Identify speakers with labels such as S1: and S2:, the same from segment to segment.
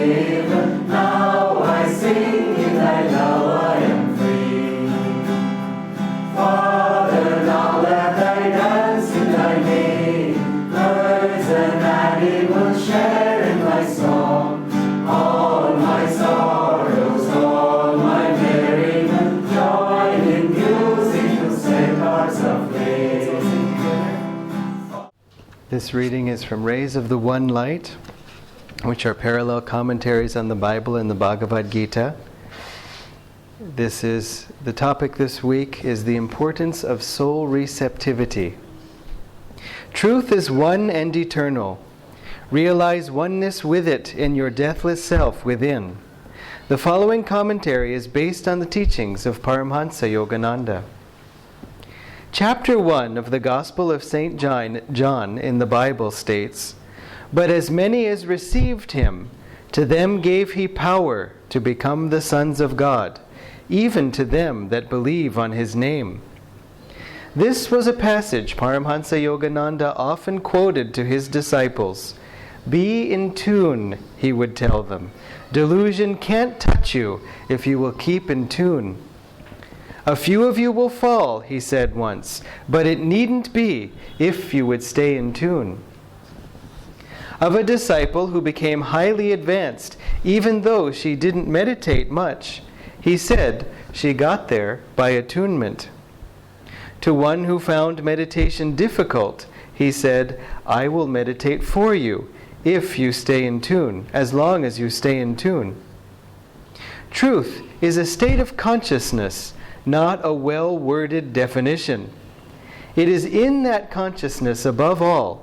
S1: given. Now I sing in thy love I am free. Father, now let thy dance in thy name. Birds and animals share in thy song. All my sorrows, all my merriment, join in musical centaurs of praise.
S2: This reading is from Rays of the One Light, which are parallel commentaries on the Bible and the Bhagavad Gita. The topic this week is the importance of soul receptivity. Truth is one and eternal. Realize oneness with it in your deathless self within. The following commentary is based on the teachings of Paramhansa Yogananda. Chapter 1 of the Gospel of St. John in the Bible states, "But as many as received him, to them gave he power to become the sons of God, even to them that believe on his name." This was a passage Paramhansa Yogananda often quoted to his disciples. Be in tune, he would tell them. Delusion can't touch you if you will keep in tune. A few of you will fall, he said once, but it needn't be if you would stay in tune. Of a disciple who became highly advanced, even though she didn't meditate much, he said she got there by attunement. To one who found meditation difficult, he said, I will meditate for you if you stay in tune, as long as you stay in tune. Truth is a state of consciousness, not a well-worded definition. It is in that consciousness, above all,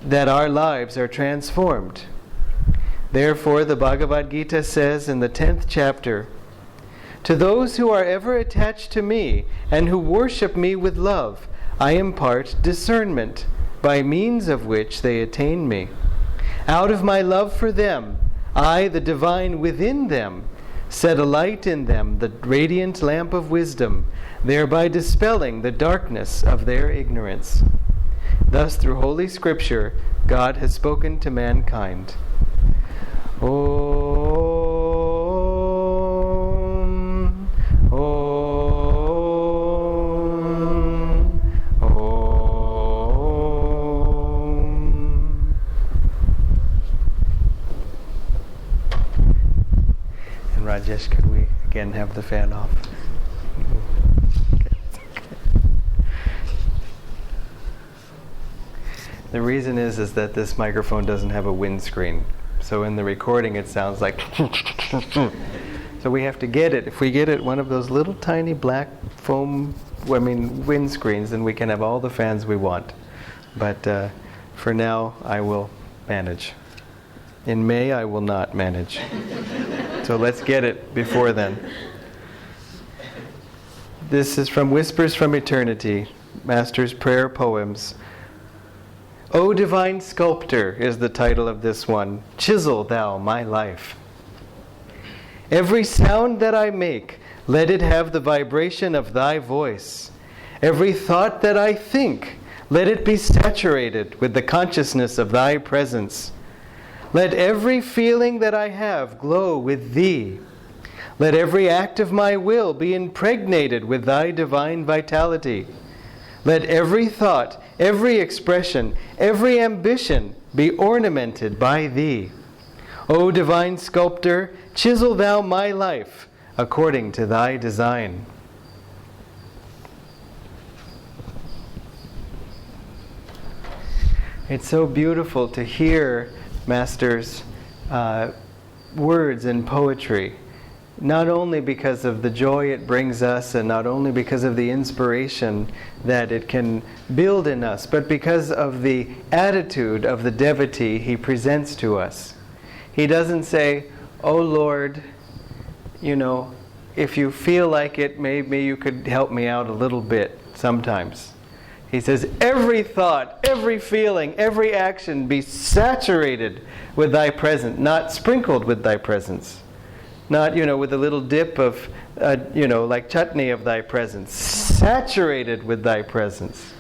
S2: that our lives are transformed. Therefore, the Bhagavad Gita says in the 10th chapter, "To those who are ever attached to me and who worship me with love, I impart discernment, by means of which they attain me. Out of my love for them, I, the divine within them, set a light in them, the radiant lamp of wisdom, thereby dispelling the darkness of their ignorance." Thus, through Holy Scripture, God has spoken to mankind. Om, Om, Om. And Rajesh, could we again have the fan off? The reason is that this microphone doesn't have a windscreen. So in the recording it sounds like so we have to get it. If we get it one of those little tiny black foam windscreens, then we can have all the fans we want. But for now I will manage. In May I will not manage. So let's get it before then. This is from Whispers from Eternity, Master's Prayer Poems. O Divine Sculptor is the title of this one. Chisel thou my life. Every sound that I make, let it have the vibration of thy voice. Every thought that I think, let it be saturated with the consciousness of thy presence. Let every feeling that I have glow with thee. Let every act of my will be impregnated with thy divine vitality. Let every thought, every expression, every ambition be ornamented by thee. O Divine Sculptor, chisel thou my life according to thy design. It's so beautiful to hear Master's words and poetry. Not only because of the joy it brings us and not only because of the inspiration that it can build in us, but because of the attitude of the devotee he presents to us. He doesn't say, oh Lord, if you feel like it, maybe you could help me out a little bit sometimes. He says, every thought, every feeling, every action be saturated with thy presence, not sprinkled with thy presence. Not, with a little dip of, like chutney of thy presence. Saturated with thy presence.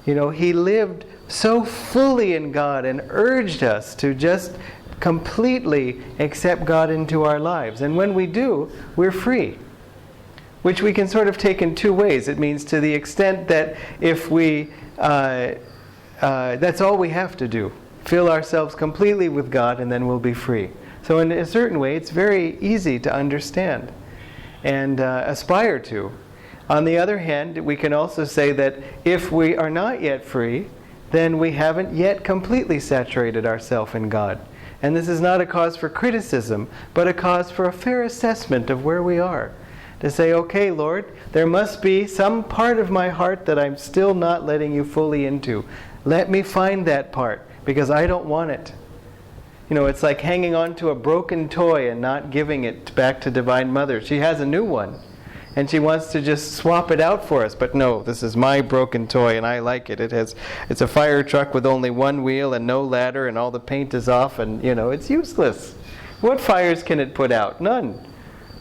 S2: He lived so fully in God and urged us to just completely accept God into our lives. And when we do, we're free. Which we can sort of take in two ways. It means to the extent that if we, that's all we have to do. Fill ourselves completely with God and then we'll be free. So in a certain way, it's very easy to understand and aspire to. On the other hand, we can also say that if we are not yet free, then we haven't yet completely saturated ourselves in God. And this is not a cause for criticism, but a cause for a fair assessment of where we are. To say, okay, Lord, there must be some part of my heart that I'm still not letting you fully into. Let me find that part, because I don't want it. You know, it's like hanging on to a broken toy and not giving it back to Divine Mother. She has a new one, and she wants to just swap it out for us. But no, this is my broken toy, and I like it. It's a fire truck with only one wheel and no ladder, and all the paint is off, and, you know, it's useless. What fires can it put out? None.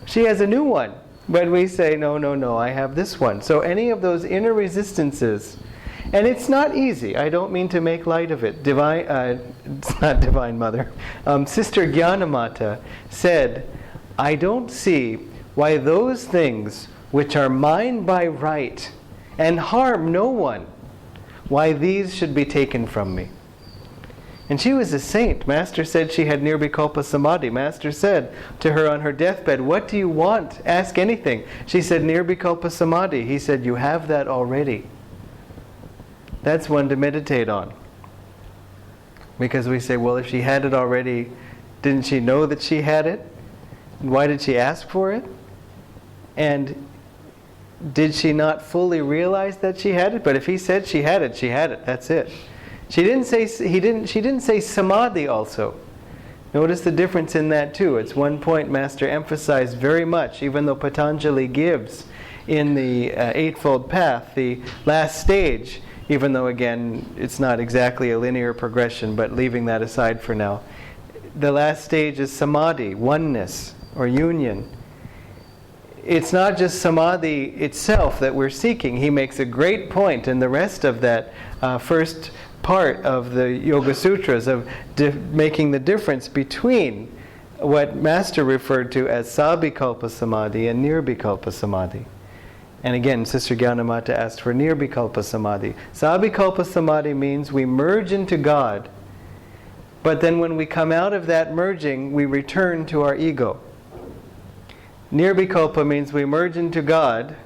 S2: She has a new one. But we say, no, no, no, I have this one. So any of those inner resistances, and it's not easy. I don't mean to make light of it. It's not Divine Mother. Sister Gyanamata said, I don't see why those things which are mine by right and harm no one, why these should be taken from me. And she was a saint. Master said she had Nirvikalpa Samadhi. Master said to her on her deathbed, what do you want? Ask anything. She said, Nirvikalpa Samadhi. He said, you have that already. That's one to meditate on. Because we say, well, if she had it already, didn't she know that she had it? And why did she ask for it? And did she not fully realize that she had it? But if he said she had it, she had it. That's it. She didn't say samadhi also. Notice the difference in that too. It's one point Master emphasized very much, even though Patanjali gives in the Eightfold Path, the last stage, even though again it's not exactly a linear progression, but leaving that aside for now. The last stage is samadhi, oneness or union. It's not just samadhi itself that we're seeking. He makes a great point in the rest of that first part of the Yoga Sutras of making the difference between what Master referred to as Sabhikalpa Samadhi and Nirvikalpa Samadhi. And again, Sister Gyanamata asked for Nirvikalpa Samadhi. Sabhikalpa Samadhi means we merge into God, but then when we come out of that merging, we return to our ego. Nirvikalpa means we merge into God,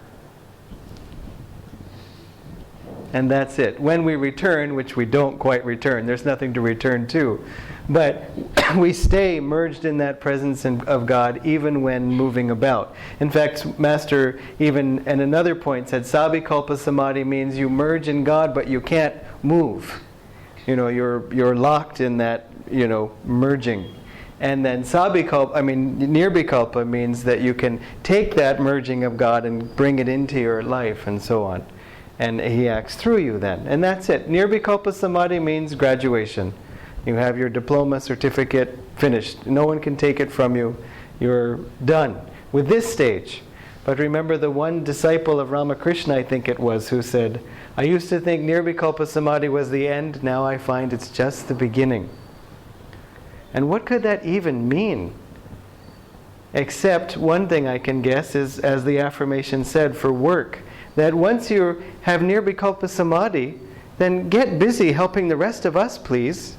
S2: and that's it. When we return, which we don't quite return, there's nothing to return to, but we stay merged in that presence of God even when moving about. In fact, Master even at another point said, Sabhikalpa Samadhi means you merge in God, but you can't move. You know, you're locked in that, you know, merging. And then Nirvikalpa means that you can take that merging of God and bring it into your life and so on. And he acts through you then. And that's it. Nirvikalpa Samadhi means graduation. You have your diploma, certificate, finished. No one can take it from you. You're done with this stage. But remember the one disciple of Ramakrishna, I think it was, who said, I used to think Nirvikalpa Samadhi was the end. Now I find it's just the beginning. And what could that even mean? Except one thing I can guess is, as the affirmation said, for work. That once you have Nirvikalpa Samadhi, then get busy helping the rest of us, please.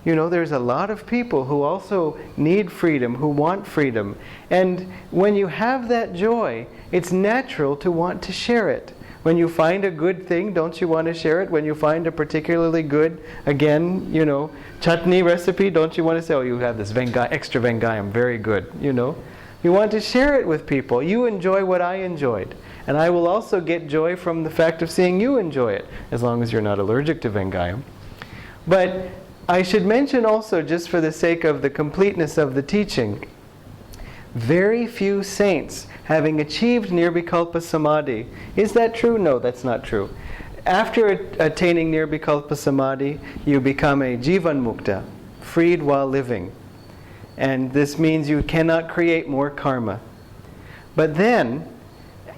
S2: You know, there's a lot of people who also need freedom, who want freedom. And when you have that joy, it's natural to want to share it. When you find a good thing, don't you want to share it? When you find a particularly good, again, you know, chutney recipe, don't you want to say, oh, you have this extra Vengayam, very good, you know. You want to share it with people. You enjoy what I enjoyed. And I will also get joy from the fact of seeing you enjoy it, as long as you're not allergic to Vengayam. But I should mention also, just for the sake of the completeness of the teaching, very few saints having achieved Nirvikalpa Samadhi. Is that true? No, that's not true. After attaining Nirvikalpa Samadhi, you become a Jivan Mukta, freed while living. And this means you cannot create more karma. But then,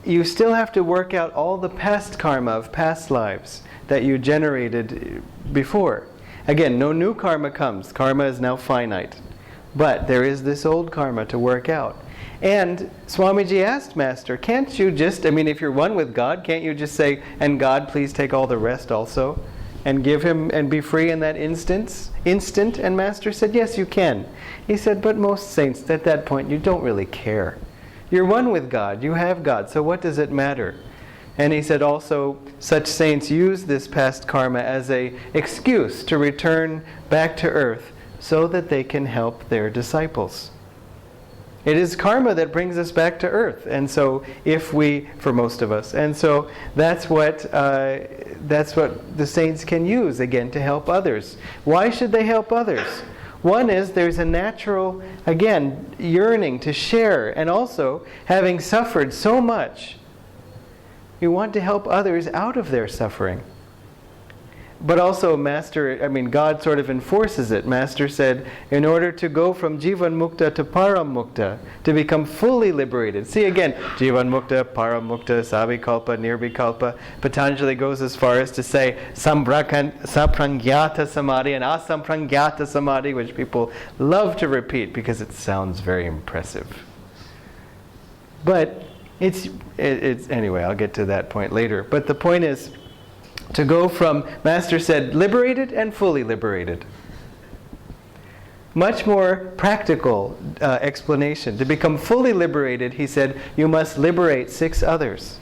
S2: you still have to work out all the past karma of past lives that you generated before. Again, no new karma comes. Karma is now finite. But there is this old karma to work out. And Swamiji asked Master, can't you just, if you're one with God, can't you just say, and God, please take all the rest also? And give him, and be free in that instant? And Master said, yes, you can. He said, but most saints, at that point, you don't really care. You're one with God. You have God. So what does it matter? And he said also, such saints use this past karma as an excuse to return back to earth so that they can help their disciples. It is karma that brings us back to earth. And so for most of us. And so that's what the saints can use, again, to help others. Why should they help others? One is there's a natural, again, yearning to share. And also, having suffered so much, you want to help others out of their suffering. But also God sort of enforces it. Master said, in order to go from Jivan Mukta to Param Mukta, to become fully liberated. See again, Jivan Mukta, Param Mukta, Savikalpa, Nirvikalpa. Patanjali goes as far as to say Samprangyata Samadhi and Asamprangyata Samadhi, which people love to repeat because it sounds very impressive. But it's anyway, I'll get to that point later. But the point is, to go from, Master said, liberated and fully liberated. Much more practical explanation. To become fully liberated, he said, you must liberate 6 others.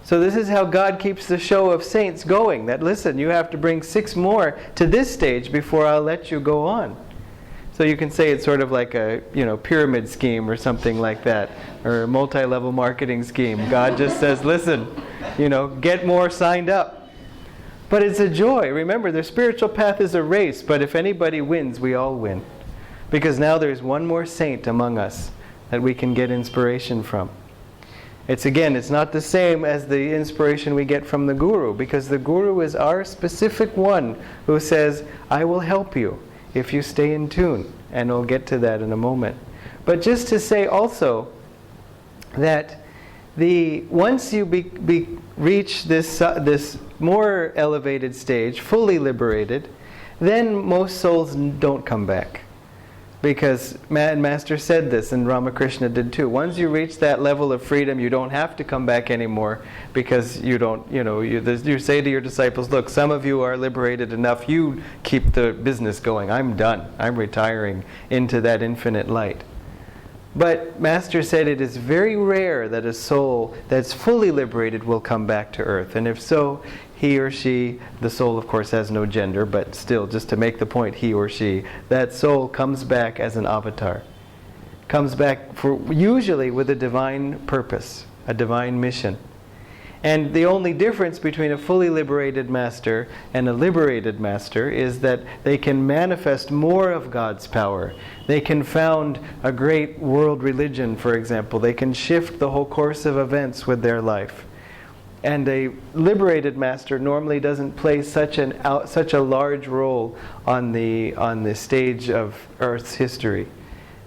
S2: So this is how God keeps the show of saints going. That, listen, you have to bring 6 more to this stage before I'll let you go on. So you can say it's sort of like a pyramid scheme or something like that, or a multi-level marketing scheme. God just says, listen, get more signed up. But it's a joy. Remember, the spiritual path is a race, but if anybody wins, we all win. Because now there's one more saint among us that we can get inspiration from. It's not the same as the inspiration we get from the Guru, because the Guru is our specific one who says, I will help you if you stay in tune. And we'll get to that in a moment. But just to say also that once you reach this more elevated stage, fully liberated, then most souls don't come back. Because Master said this, and Ramakrishna did too. Once you reach that level of freedom, you don't have to come back anymore, because you don't, you say to your disciples, look, some of you are liberated enough, you keep the business going. I'm done. I'm retiring into that infinite light. But Master said it is very rare that a soul that's fully liberated will come back to earth. And if so, he or she, the soul of course has no gender, but still, just to make the point, he or she, that soul comes back as an avatar. Comes back usually with a divine purpose, a divine mission. And the only difference between a fully liberated master and a liberated master is that they can manifest more of God's power. They can found a great world religion, for example. They can shift the whole course of events with their life. And a liberated master normally doesn't play such a large role on the stage of Earth's history.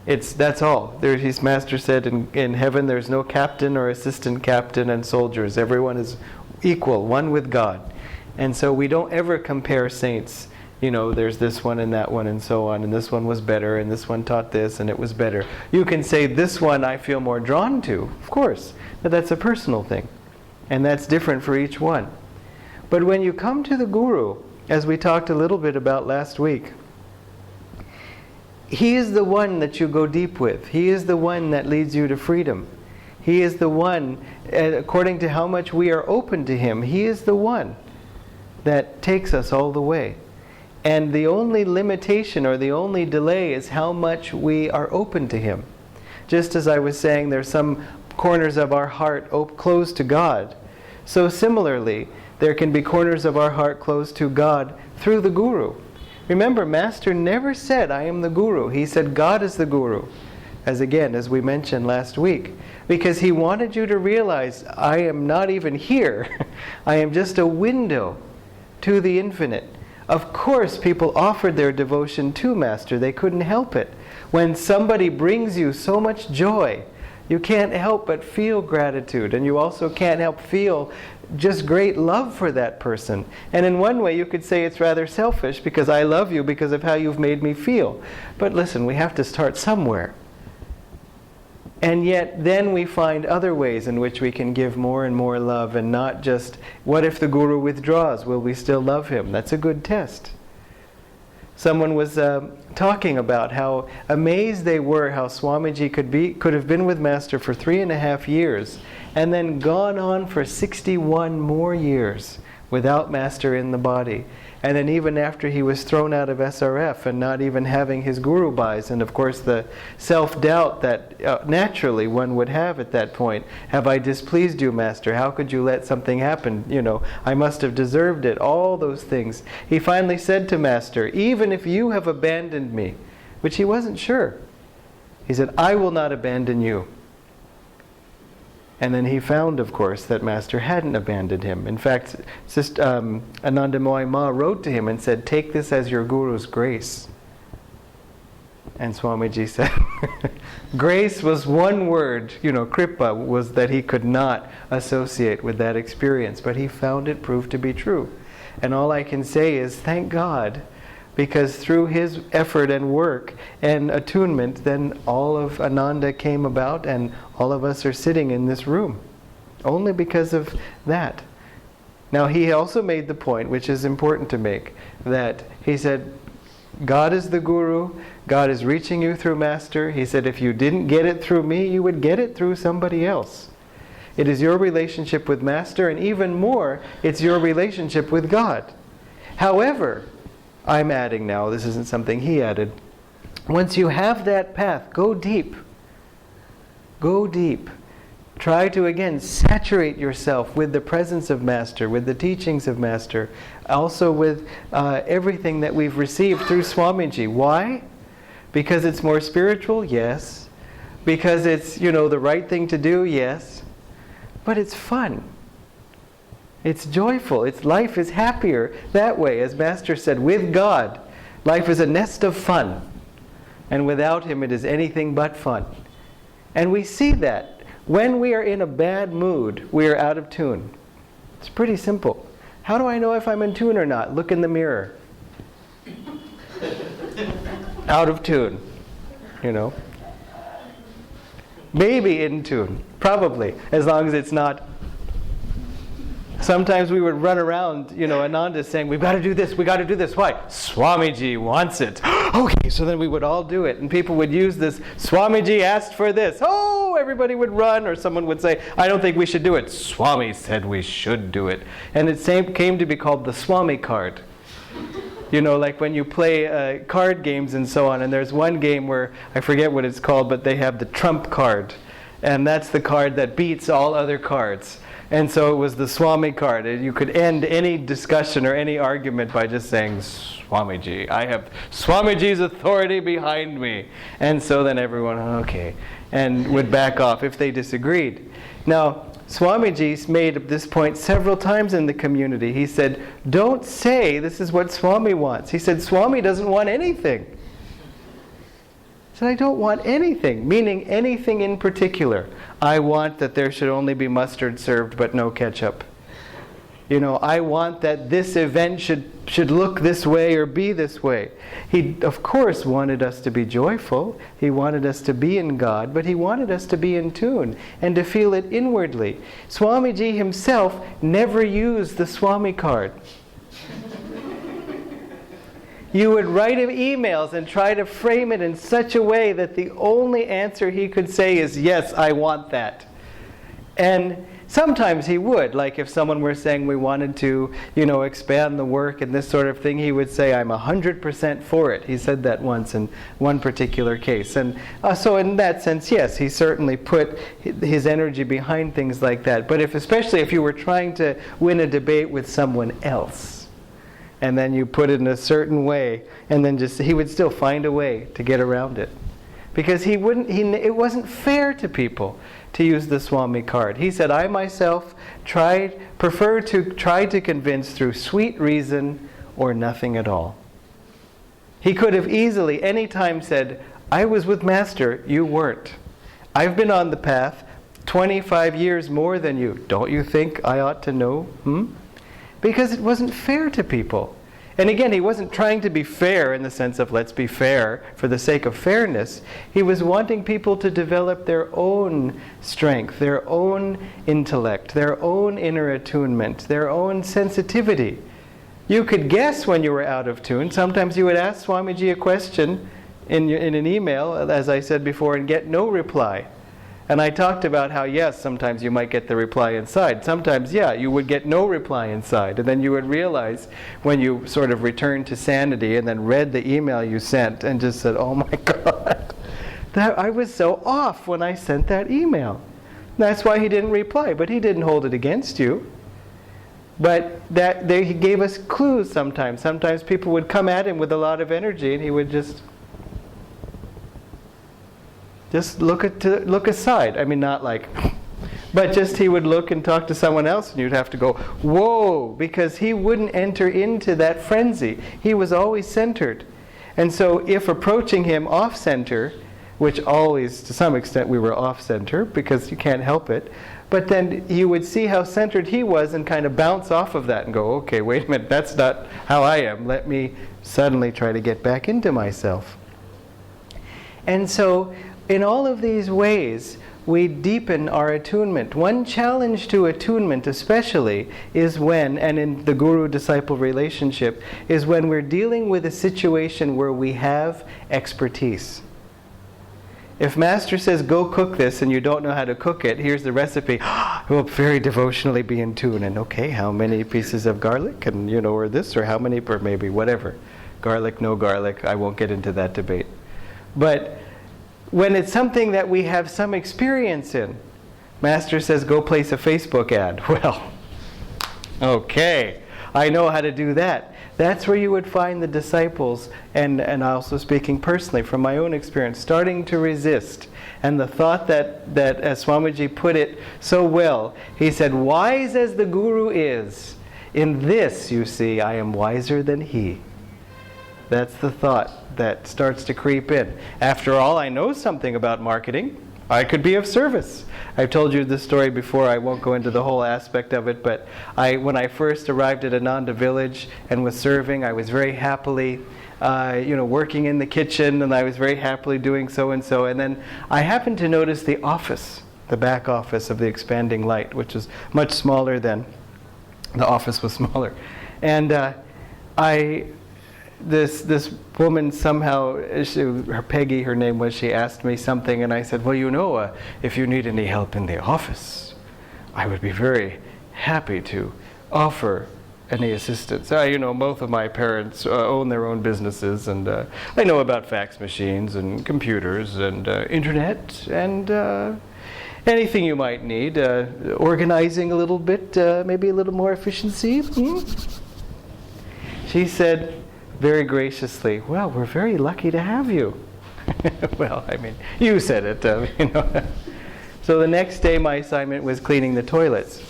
S2: That's all. His master said, in heaven there's no captain or assistant captain and soldiers. Everyone is equal, one with God. And so we don't ever compare saints. There's this one and that one and so on, and this one was better, and this one taught this, and it was better. You can say, this one I feel more drawn to, of course, but that's a personal thing. And that's different for each one. But when you come to the Guru, as we talked a little bit about last week, he is the one that you go deep with. He is the one that leads you to freedom. He is the one, according to how much we are open to him, he is the one that takes us all the way. And the only limitation or the only delay is how much we are open to him. Just as I was saying, there's some corners of our heart closed to God. So similarly, there can be corners of our heart closed to God through the Guru. Remember, Master never said, I am the Guru. He said, God is the Guru. As we mentioned last week. Because he wanted you to realize, I am not even here. I am just a window to the infinite. Of course, people offered their devotion to Master. They couldn't help it. When somebody brings you so much joy, you can't help but feel gratitude. And you also can't help feel just great love for that person. And in one way you could say it's rather selfish because I love you because of how you've made me feel. But listen, we have to start somewhere. And yet then we find other ways in which we can give more and more love, and not just, what if the Guru withdraws? Will we still love him? That's a good test. Someone was talking about how amazed they were how Swamiji could have been with Master for 3.5 years and then gone on for 61 more years without Master in the body. And then even after he was thrown out of SRF and not even having his Guru Bhais, and of course the self-doubt that naturally one would have at that point. Have I displeased you, Master? How could you let something happen? You know, I must have deserved it. All those things. He finally said to Master, even if you have abandoned me, which he wasn't sure, he said, I will not abandon you. And then he found, of course, that Master hadn't abandoned him. In fact, Anandamoy Ma wrote to him and said, take this as your Guru's grace. And Swamiji said, grace was one word, kripa was that he could not associate with that experience. But he found it proved to be true. And all I can say is, thank God, because through his effort and work and attunement, then all of Ananda came about, and all of us are sitting in this room. Only because of that. Now he also made the point, which is important to make, that he said, God is the Guru, God is reaching you through Master. He said, if you didn't get it through me, you would get it through somebody else. It is your relationship with Master, and even more, it's your relationship with God. However, I'm adding now, this isn't something he added, once you have that path, go deep. Go deep. Try to again saturate yourself with the presence of Master, with the teachings of Master, also with everything that we've received through Swamiji. Why? Because it's more spiritual? Yes. Because it's, the right thing to do? Yes. But it's fun. It's joyful. Life is happier that way. As Master said, with God, life is a nest of fun. And without Him, it is anything but fun. And we see that. When we are in a bad mood, we are out of tune. It's pretty simple. How do I know if I'm in tune or not? Look in the mirror. Out of tune. Maybe in tune. Probably. As long as it's not. Sometimes we would run around, Ananda saying, we've got to do this, we've got to do this. Why? Swamiji wants it. Okay, so then we would all do it. And people would use this, Swamiji asked for this. Oh, everybody would run. Or someone would say, I don't think we should do it. Swami said we should do it. And it came to be called the Swami Card. Like when you play card games and so on. And there's one game where, I forget what it's called, but they have the trump card. And that's the card that beats all other cards. And so it was the Swami Card. You could end any discussion or any argument by just saying, Swamiji, I have Swamiji's authority behind me. And so then everyone, okay, and would back off if they disagreed. Now, Swamiji made this point several times in the community. He said, don't say this is what Swami wants. He said, Swami doesn't want anything. He said, I don't want anything, meaning anything in particular. I want that there should only be mustard served but no ketchup. I want that this event should look this way or be this way. He, of course, wanted us to be joyful. He wanted us to be in God, but he wanted us to be in tune and to feel it inwardly. Swamiji himself never used the Swami Card. You would write him emails and try to frame it in such a way that the only answer he could say is, yes, I want that. And sometimes he would, like if someone were saying we wanted to, expand the work and this sort of thing, he would say, I'm 100% for it. He said that once in one particular case. And so in that sense, yes, he certainly put his energy behind things like that. But especially if you were trying to win a debate with someone else, and then you put it in a certain way, and then he would still find a way to get around it. Because it wasn't fair to people to use the Swami Card. He said, I myself prefer to try to convince through sweet reason or nothing at all. He could have easily, any time said, I was with Master, you weren't. I've been on the path, 25 years more than you. Don't you think I ought to know? Because it wasn't fair to people. And again, he wasn't trying to be fair in the sense of let's be fair for the sake of fairness. He was wanting people to develop their own strength, their own intellect, their own inner attunement, their own sensitivity. You could guess when you were out of tune. Sometimes you would ask Swamiji a question in an email, as I said before, and get no reply. And I talked about how, yes, sometimes you might get the reply inside. Sometimes, yeah, you would get no reply inside. And then you would realize when you sort of returned to sanity and then read the email you sent and just said, oh my God, I was so off when I sent that email. That's why he didn't reply, but he didn't hold it against you. But he gave us clues sometimes. Sometimes people would come at him with a lot of energy and he would just look aside. I mean, not like, but just he would look and talk to someone else and you'd have to go, whoa, because he wouldn't enter into that frenzy. He was always centered. And so if approaching him off-center, which always, to some extent, we were off-center because you can't help it, but then you would see how centered he was and kind of bounce off of that and go, okay, wait a minute, that's not how I am. Let me suddenly try to get back into myself. And so in all of these ways, we deepen our attunement. One challenge to attunement especially is when, and in the guru-disciple relationship, is when we're dealing with a situation where we have expertise. If Master says, go cook this, and you don't know how to cook it, here's the recipe. We'll very devotionally be in tune. And okay, how many pieces of garlic? And or this, or how many, or maybe whatever. Garlic, no garlic. I won't get into that debate. But when it's something that we have some experience in, Master says, go place a Facebook ad. Well, okay, I know how to do that. That's where you would find the disciples, and also speaking personally from my own experience, starting to resist. And the thought that as Swamiji put it so well, he said, wise as the Guru is, in this, you see, I am wiser than he. That's the thought that starts to creep in. After all, I know something about marketing. I could be of service. I've told you this story before. I won't go into the whole aspect of it, but when I first arrived at Ananda village and was serving, I was very happily working in the kitchen, and I was very happily doing so and so. And then I happened to notice the office, the back office of the Expanding Light, which was much smaller than the office was smaller. And this woman somehow, her Peggy, her name was, she asked me something, and I said, well, if you need any help in the office, I would be very happy to offer any assistance. Both of my parents own their own businesses, and I know about fax machines and computers and internet and anything you might need. Organizing a little bit, maybe a little more efficiency. She said, very graciously, well, we're very lucky to have you. Well, I mean, you said it, So the next day my assignment was cleaning the toilets.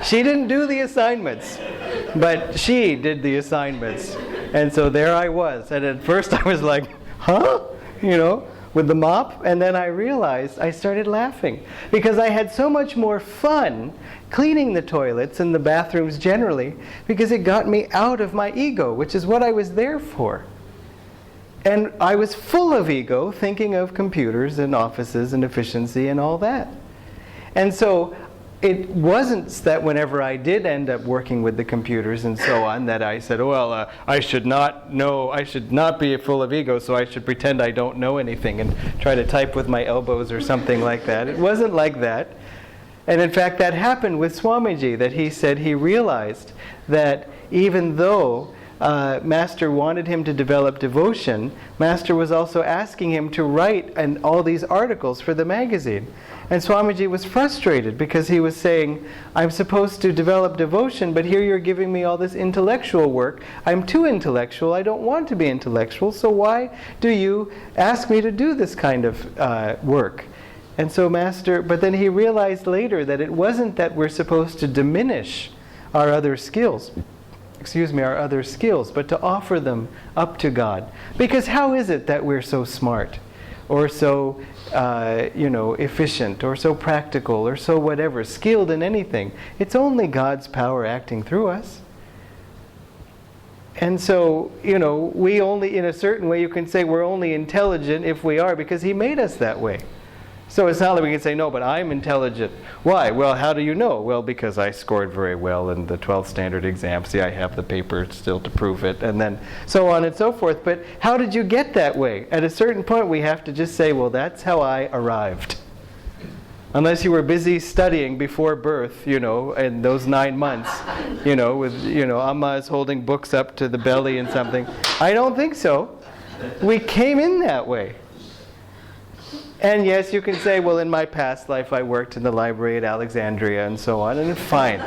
S2: She didn't do the assignments, but she did the assignments. And so there I was. And at first I was like, huh? With the mop. And then I realized, I started laughing. Because I had so much more fun cleaning the toilets and the bathrooms generally, because it got me out of my ego, which is what I was there for. And I was full of ego, thinking of computers and offices and efficiency and all that. And so it wasn't that whenever I did end up working with the computers and so on, that I said, well, I should not be full of ego, so I should pretend I don't know anything and try to type with my elbows or something like that. It wasn't like that. And in fact, that happened with Swamiji, that he said he realized that even though Master wanted him to develop devotion, Master was also asking him to write all these articles for the magazine. And Swamiji was frustrated because he was saying, I'm supposed to develop devotion, but here you're giving me all this intellectual work. I'm too intellectual. I don't want to be intellectual, so why do you ask me to do this kind of work? And so Master, but then he realized later that it wasn't that we're supposed to diminish our other skills, but to offer them up to God. Because how is it that we're so smart? or so efficient, or so practical, or so whatever, skilled in anything. It's only God's power acting through us. And so, we only, in a certain way, you can say we're only intelligent if we are, because He made us that way. So it's not that we can say, no, but I'm intelligent. Why? Well, how do you know? Well, because I scored very well in the 12th standard exam. See, I have the paper still to prove it, and then so on and so forth. But how did you get that way? At a certain point, we have to just say, well, that's how I arrived. Unless you were busy studying before birth, in those 9 months, Amma is holding books up to the belly and something. I don't think so. We came in that way. And yes, you can say, well, in my past life I worked in the library at Alexandria and so on, and fine.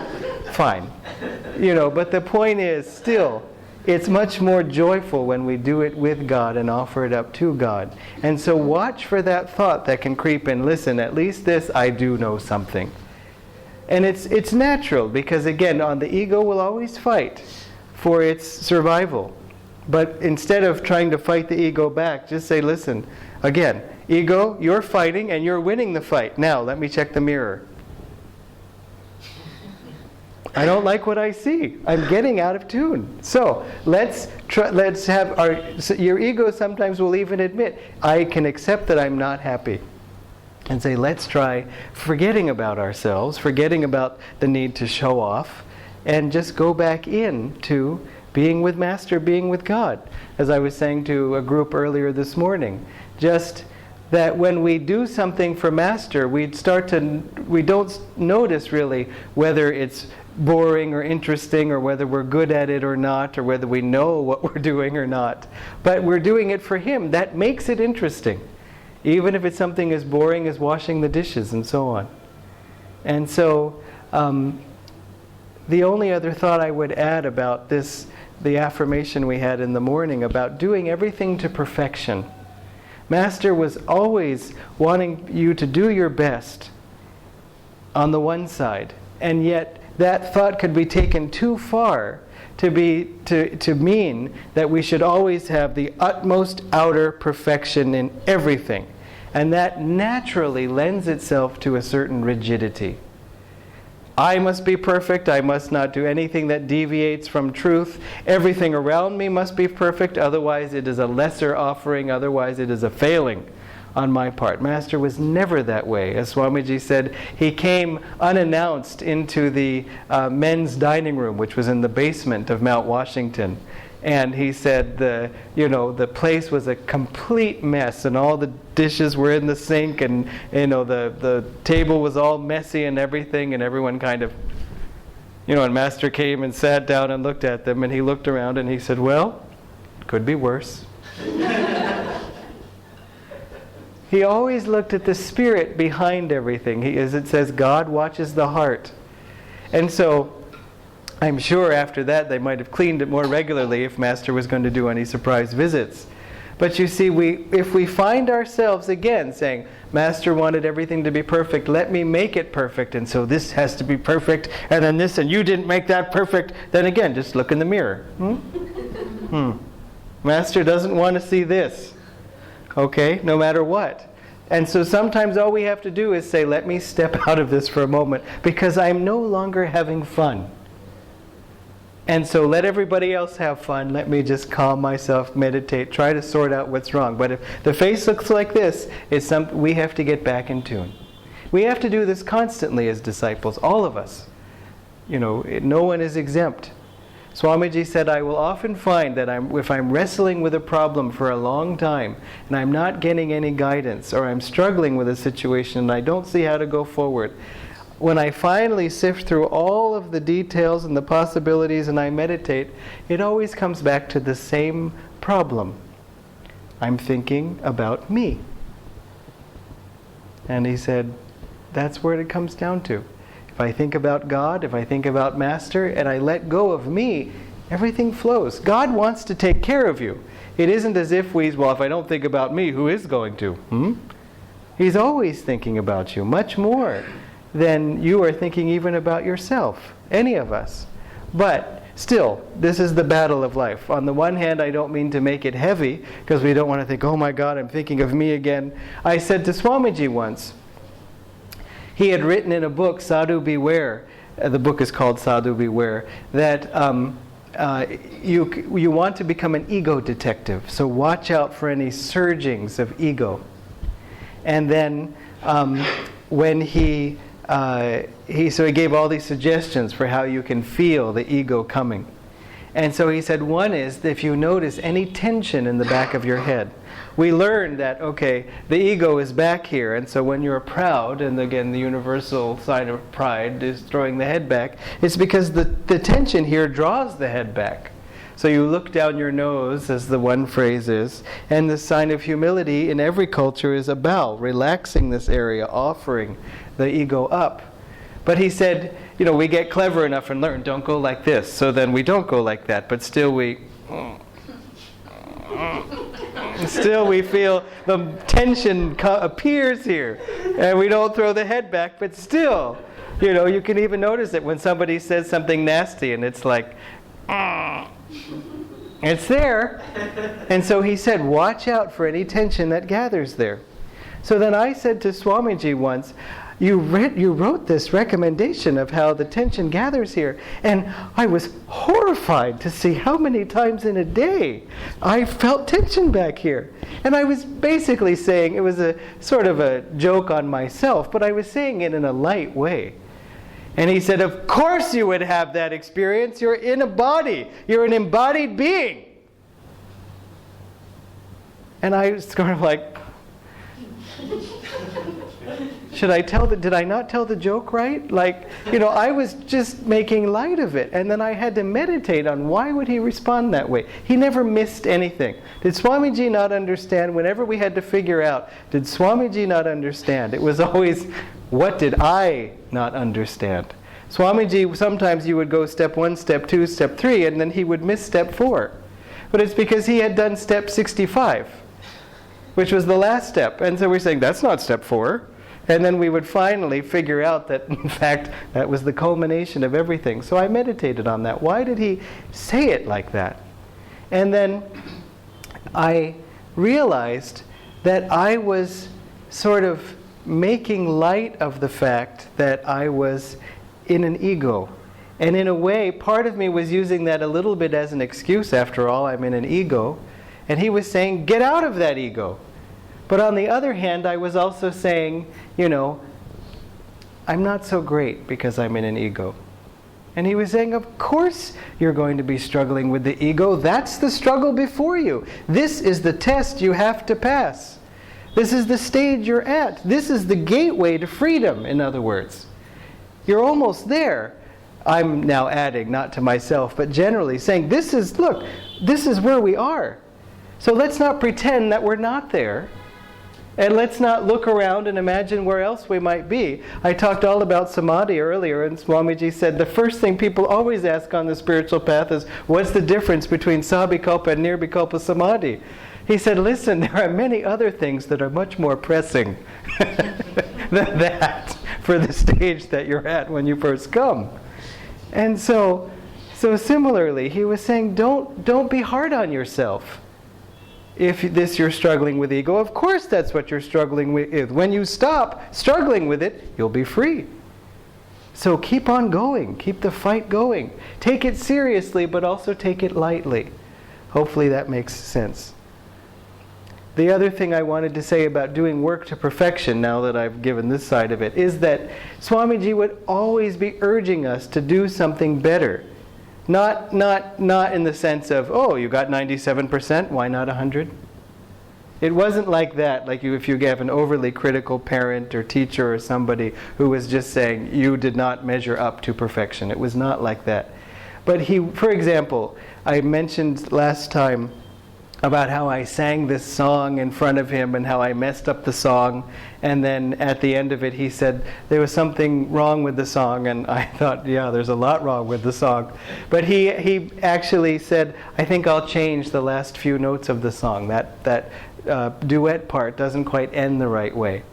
S2: But the point is, still, it's much more joyful when we do it with God and offer it up to God. And so watch for that thought that can creep in. Listen, at least this, I do know something. And it's natural, because again, the ego will always fight for its survival. But instead of trying to fight the ego back, just say, listen, again, ego, you're fighting and you're winning the fight. Now, let me check the mirror. I don't like what I see. I'm getting out of tune. So let's have your ego sometimes will even admit, I can accept that I'm not happy. And say, let's try forgetting about ourselves, forgetting about the need to show off, and just go back into being with Master, being with God. As I was saying to a group earlier this morning, just that when we do something for Master, we don't notice really whether it's boring or interesting, or whether we're good at it or not, or whether we know what we're doing or not. But we're doing it for Him. That makes it interesting. Even if it's something as boring as washing the dishes and so on. And so, the only other thought I would add about this, the affirmation we had in the morning about doing everything to perfection. Master was always wanting you to do your best on the one side, and yet that thought could be taken too far to mean that we should always have the utmost outer perfection in everything. And that naturally lends itself to a certain rigidity. I must be perfect. I must not do anything that deviates from truth. Everything around me must be perfect. Otherwise it is a lesser offering. Otherwise it is a failing on my part. Master was never that way. As Swamiji said, he came unannounced into the men's dining room, which was in the basement of Mount Washington. And he said the place was a complete mess, and all the dishes were in the sink, and the table was all messy and everything, and everyone kind of, and Master came and sat down and looked at them, and he looked around and he said, well, it could be worse. He always looked at the spirit behind everything. As it says, God watches the heart. And so, I'm sure after that they might have cleaned it more regularly if Master was going to do any surprise visits. But you see, if we find ourselves again saying, Master wanted everything to be perfect, let me make it perfect, and so this has to be perfect, and then this, and you didn't make that perfect, then again, just look in the mirror. Master doesn't want to see this. Okay, no matter what. And so sometimes all we have to do is say, let me step out of this for a moment, because I'm no longer having fun. And so let everybody else have fun. Let me just calm myself, meditate, try to sort out what's wrong. But if the face looks like this, we have to get back in tune. We have to do this constantly as disciples, all of us. No one is exempt. Swamiji said, I will often find that if I'm wrestling with a problem for a long time and I'm not getting any guidance, or I'm struggling with a situation and I don't see how to go forward, when I finally sift through all of the details and the possibilities and I meditate, it always comes back to the same problem. I'm thinking about me. And he said, that's where it comes down to. If I think about God, if I think about Master, and I let go of me, everything flows. God wants to take care of you. It isn't as if if I don't think about me, who is going to? He's always thinking about you, much more than you are thinking even about yourself, any of us. But Still, this is the battle of life. On the one hand, I don't mean to make it heavy, because we don't want to think, oh my God, I'm thinking of me again. I said to Swamiji once, he had written in a book, Sadhu Beware, the book is called Sadhu Beware, that you want to become an ego detective, so watch out for any surgings of ego. And then when he gave all these suggestions for how you can feel the ego coming. And so he said, one is that if you notice any tension in the back of your head, we learned that, okay, the ego is back here, and so when you're proud, and again the universal sign of pride is throwing the head back, it's because the tension here draws the head back. So you look down your nose, as the one phrase is, and the sign of humility in every culture is a bow, relaxing this area, offering the ego up. But he said, we get clever enough and learn, don't go like this, so then we don't go like that, but still we feel the tension appears here, and we don't throw the head back, but still, you can even notice it when somebody says something nasty, and it's like, it's there. And so he said, watch out for any tension that gathers there. So then I said to Swamiji once, you wrote this recommendation of how the tension gathers here, and I was horrified to see how many times in a day I felt tension back here. And I was basically saying, it was a sort of a joke on myself, but I was saying it in a light way. And he said, of course you would have that experience. You're in a body. You're an embodied being. And I was kind of like, did I not tell the joke right? I was just making light of it. And then I had to meditate on why would he respond that way. He never missed anything. Did Swamiji not understand? Whenever we had to figure out, did Swamiji not understand? It was always, what did I not understand? Swamiji, sometimes you would go step 1, step 2, step 3, and then he would miss step 4. But it's because he had done step 65, which was the last step. And so we're saying, that's not step 4. And then we would finally figure out that, in fact, that was the culmination of everything. So I meditated on that. Why did he say it like that? And then I realized that I was sort of making light of the fact that I was in an ego. And in a way, part of me was using that a little bit as an excuse. After all, I'm in an ego. And he was saying, get out of that ego. But on the other hand, I was also saying, I'm not so great because I'm in an ego. And he was saying, of course you're going to be struggling with the ego. That's the struggle before you. This is the test you have to pass. This is the stage you're at. This is the gateway to freedom, in other words. You're almost there. I'm now adding, not to myself, but generally saying, this is where we are. So let's not pretend that we're not there. And let's not look around and imagine where else we might be. I talked all about Samadhi earlier, and Swamiji said the first thing people always ask on the spiritual path is, what's the difference between Sabikalpa and Nirvikalpa Samadhi? He said, listen, there are many other things that are much more pressing than that for the stage that you're at when you first come. And so similarly, he was saying, don't be hard on yourself. If you're struggling with ego, of course that's what you're struggling with. When you stop struggling with it, you'll be free. So keep on going. Keep the fight going. Take it seriously, but also take it lightly. Hopefully that makes sense. The other thing I wanted to say about doing work to perfection, now that I've given this side of it, is that Swamiji would always be urging us to do something better. Not in the sense of, oh, you got 97%, why not 100? It wasn't like that, like if you have an overly critical parent or teacher or somebody who was just saying, you did not measure up to perfection. It was not like that. But for example, I mentioned last time about how I sang this song in front of him and how I messed up the song, and then at the end of it he said there was something wrong with the song, and I thought, yeah, there's a lot wrong with the song. But he actually said, I think I'll change the last few notes of the song. That duet part doesn't quite end the right way.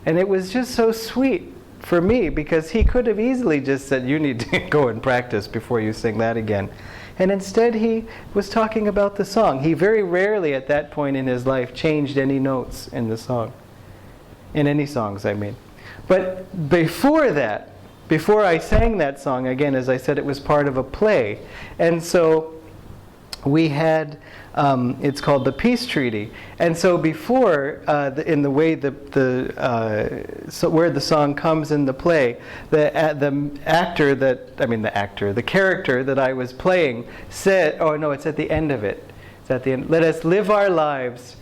S2: And it was just so sweet for me, because he could have easily just said, you need to go and practice before you sing that again. And instead he was talking about the song. He very rarely at that point in his life changed any notes in the song. In any songs, I mean. But before that, before I sang that song, again, as I said, it was part of a play. And so we had, it's called the Peace Treaty. And so before, in the way so where the song comes in the play, the character that I was playing said, oh no, it's at the end of it. It's at the end. Let us live our lives.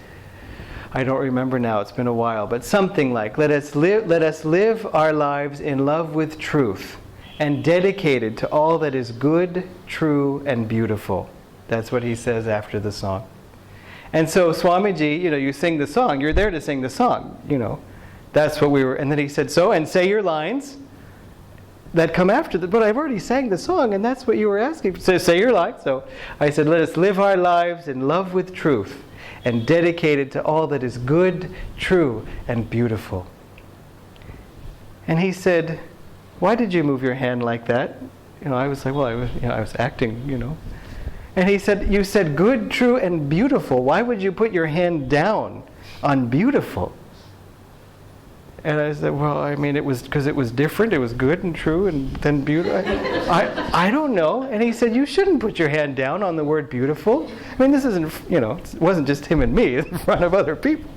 S2: I don't remember now, it's been a while, but something like, let us live our lives in love with truth and dedicated to all that is good, true, and beautiful. That's what he says after the song. And so Swamiji, you sing the song, you're there to sing the song, That's what we were, and then he said, and say your lines that come after but I've already sang the song, and that's what you were asking. So say your lines. So I said, let us live our lives in love with truth and dedicated to all that is good, true, and beautiful. And he said, why did you move your hand like that? I was like, well, I was acting, And he said, you said good, true, and beautiful. Why would you put your hand down on beautiful? And I said, well, I mean, it was because it was different. It was good and true and then beautiful. I don't know. And he said, you shouldn't put your hand down on the word beautiful. I mean, this isn't, it wasn't just him and me in front of other people.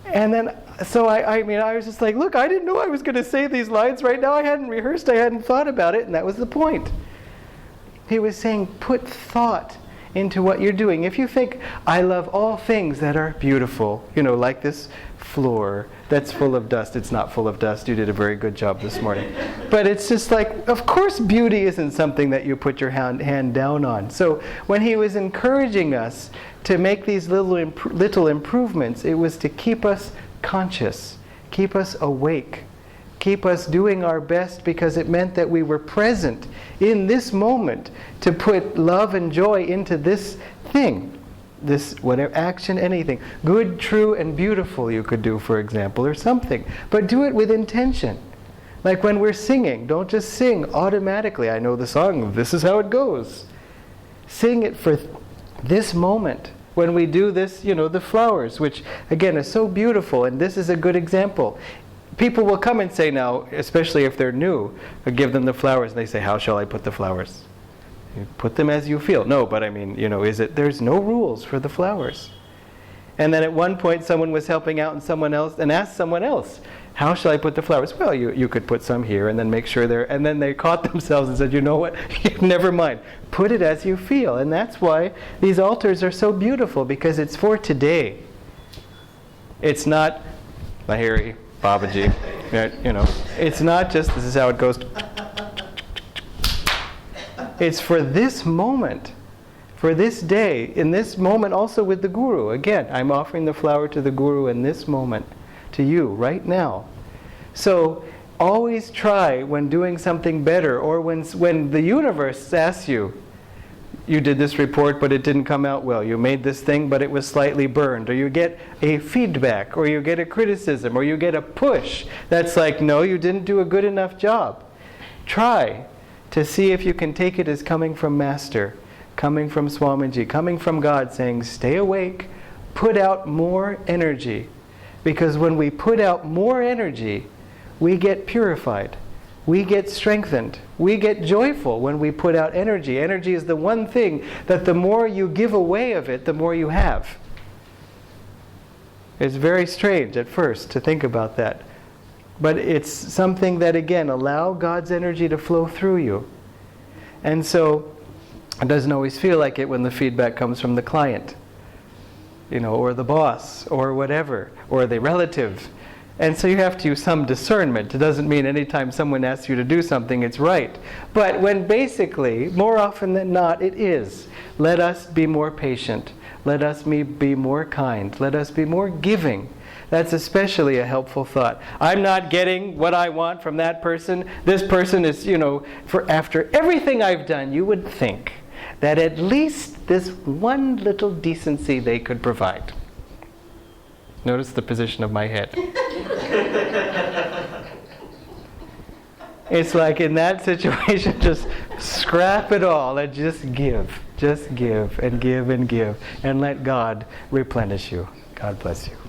S2: And then, so I was just like, look, I didn't know I was going to say these lines right now. I hadn't rehearsed. I hadn't thought about it. And that was the point. He was saying, put thought into what you're doing. If you think, I love all things that are beautiful, like this floor that's full of dust. It's not full of dust. You did a very good job this morning. But it's just like, of course beauty isn't something that you put your hand down on. So when he was encouraging us to make these little improvements, it was to keep us conscious, keep us awake, keep us doing our best, because it meant that we were present in this moment to put love and joy into this thing. This, whatever, action, anything. Good, true, and beautiful you could do, for example, or something. But do it with intention. Like when we're singing, don't just sing automatically. I know the song, this is how it goes. Sing it for this moment. When we do this, the flowers, which again is so beautiful, and this is a good example. People will come and say now, especially if they're new, I give them the flowers, and they say, how shall I put the flowers? You put them as you feel. No, but I mean, there's no rules for the flowers. And then at one point someone was helping out and asked someone else, how shall I put the flowers? Well, you could put some here and then make sure and then they caught themselves and said, you know what, never mind. Put it as you feel. And that's why these altars are so beautiful, because it's for today. It's not Lahiri, Babaji, it's not just this is how it goes. It's for this moment, for this day, in this moment also with the Guru. Again, I'm offering the flower to the Guru in this moment, to you, right now. So always try when doing something better, or when the universe asks you, you did this report but it didn't come out well, you made this thing but it was slightly burned, or you get a feedback, or you get a criticism, or you get a push that's like, no, you didn't do a good enough job. Try to see if you can take it as coming from Master, coming from Swamiji, coming from God, saying, stay awake, put out more energy. Because when we put out more energy, we get purified, we get strengthened, we get joyful when we put out energy. Energy is the one thing that the more you give away of it, the more you have. It's very strange at first to think about that. But it's something that, again, allow God's energy to flow through you. And so it doesn't always feel like it when the feedback comes from the client, or the boss, or whatever, or the relative. And so you have to use some discernment. It doesn't mean anytime someone asks you to do something, it's right. But when basically, more often than not, it is. Let us be more patient. Let us be more kind. Let us be more giving. That's especially a helpful thought. I'm not getting what I want from that person. This person is, for after everything I've done, you would think that at least this one little decency they could provide. Notice the position of my head. It's like in that situation, just scrap it all and just give. Just give and give and give. And let God replenish you. God bless you.